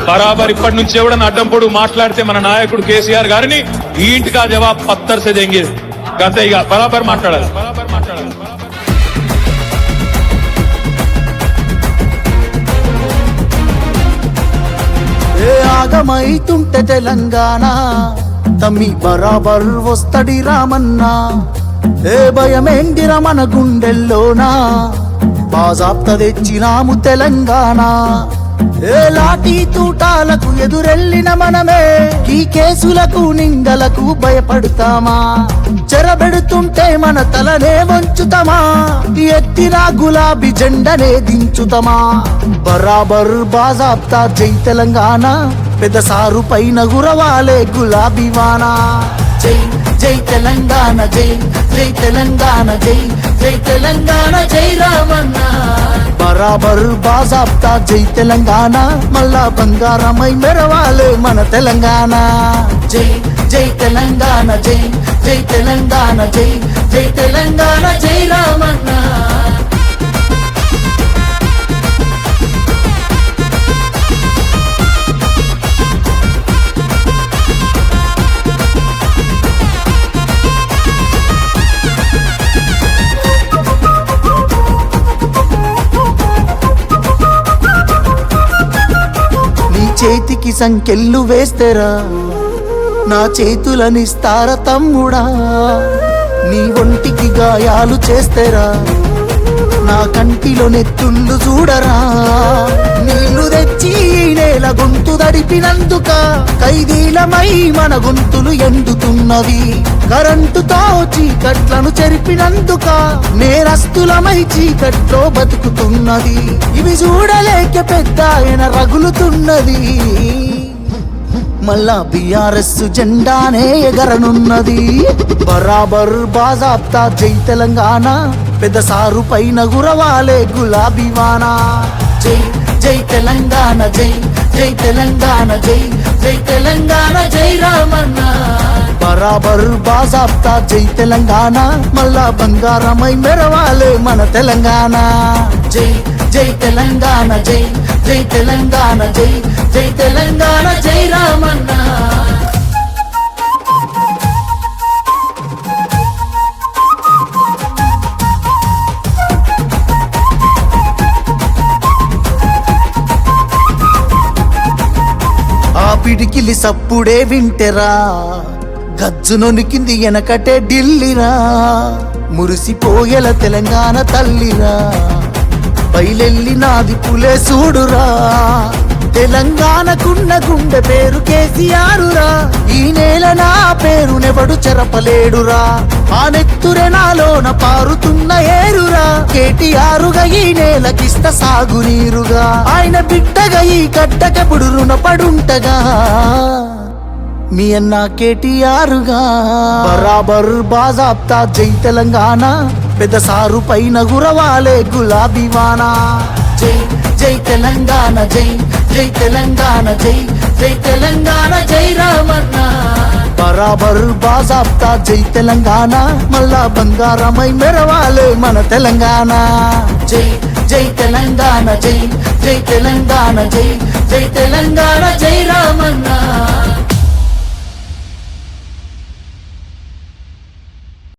బరాబర్ ఇప్పటి నుంచి ఎవడన్నా అడ్డం పొడుగు మాట్లాడితే మన నాయకుడు కేసీఆర్ గారిని ఈ ఇంటికా జవాబ్ పత్తర్ సే దేంగే గంతే ఇక బరాబర్ మాట్లాడాలి. ఏ ఆగమైతుంటే తెలంగాణ తమ్మి బరాబర్ వస్తడి రామన్నా. ఏ భయమేందిర మన గుండెల్లోనా బాజాప్త తెచ్చినాము తెలంగాణ. ఏ లాఠీ తూటాలకు ఎదురెళ్ళిన మనమే ఈ కేసులకు నిందలకు భయపడతామా? చెరబెడుతుంటే మన తలనే వంచుతామా? ఎత్తిన గులాబీ జెండనే దించుతామా? బరాబర్ బాజాప్తా జై తెలంగాణ, పెద్ద సారు పైన గురవాలే గులాబీ వానా. జై జై తెలంగాణ, జై జై తెలంగాణ, జై జై తెలంగాణ, జై రామన్న. బరాబర్ బాజాప్తా జై తెలంగాణ, మళ్ళా బంగారమై మెరవాలే మన తెలంగాణ. జై జై తెలంగాణ, జై జై తెలంగాణ, జై జై తెలంగాణ, జై రామన్న. చేతికి సంకెళ్ళు వేస్తేరా నా చేతులనిస్తార తమ్ముడా. నీ ఒంటికి గాయాలు చేస్తేరా నా కంటిలో నెత్తుళ్ళు చూడరా. నీళ్లు తెచ్చి నేల గొంతు దడిపినందుక ఖైదీలమై మన గొంతులు ఎండుతున్నవి. కరెంటుతో చీకట్లను చెరిపినందుక నేరస్తులమై చీకట్లో బతుకుతున్నది. ఇవి చూడలేక పెద్ద ఆయన రగులుతున్నది. మళ్ళా బీఆర్ఎస్ జెండానే ఎగరనున్నది. బరాబర్ బాజాప్తా జై తెలంగాణ, పెద్ద సారు పైన గురవాలే గులాబీ వానా. జై జై తెలంగాణ, జై జై తెలంగాణ, జై జై తెలంగాణ, జై రామన్న. బరాబర్ బాజాప్తా జై తెలంగాణ, మళ్ళా బంగారమై మెరవాలే మన తెలంగాణ. జై జై తెలంగాణ, జై జై తెలంగాణ, జై జై తెలంగాణ, జై రామన్న. ఆ పిడికిలి సప్పుడే వింటెరా గజ్జునొనికింది వెనకటే ఢిల్లీరా. మురిసిపోయేల తెలంగాణ తల్లిరా, బయలెల్లినాది పులే చూడురా. తెలంగాణకున్న గుండె పేరు కేసీఆరురా. ఈ నేల నా పేరునెవడు చెరపలేడురా. ఆ నెత్తురె నాలోన పారుతున్న ఏరురా. కేటీఆరుగా ఈ నేలకిస్త సాగునీరుగా. ఆయన బిడ్డగా ఈ గడ్డకెప్పుడు రుణపడుంటగా మీ అన్న కేటీఆరుగా. బరాబర్ బాజాప్తా జై తెలంగాణ, పెద్ద సారు పైన గురవాలే గులాబీ వానా. జై జై తెలంగాణ, జై జై తెలంగాణ, జై జై తెలంగాణ, జై రామన్న. బరాబర్ బాజాప్తా జై తెలంగాణ, మళ్ళా బంగారమై మెరవాలే మన తెలంగాణ. జై జై తెలంగాణ, జై జై తెలంగాణ, జై జై తెలంగాణ, జై రామన్న.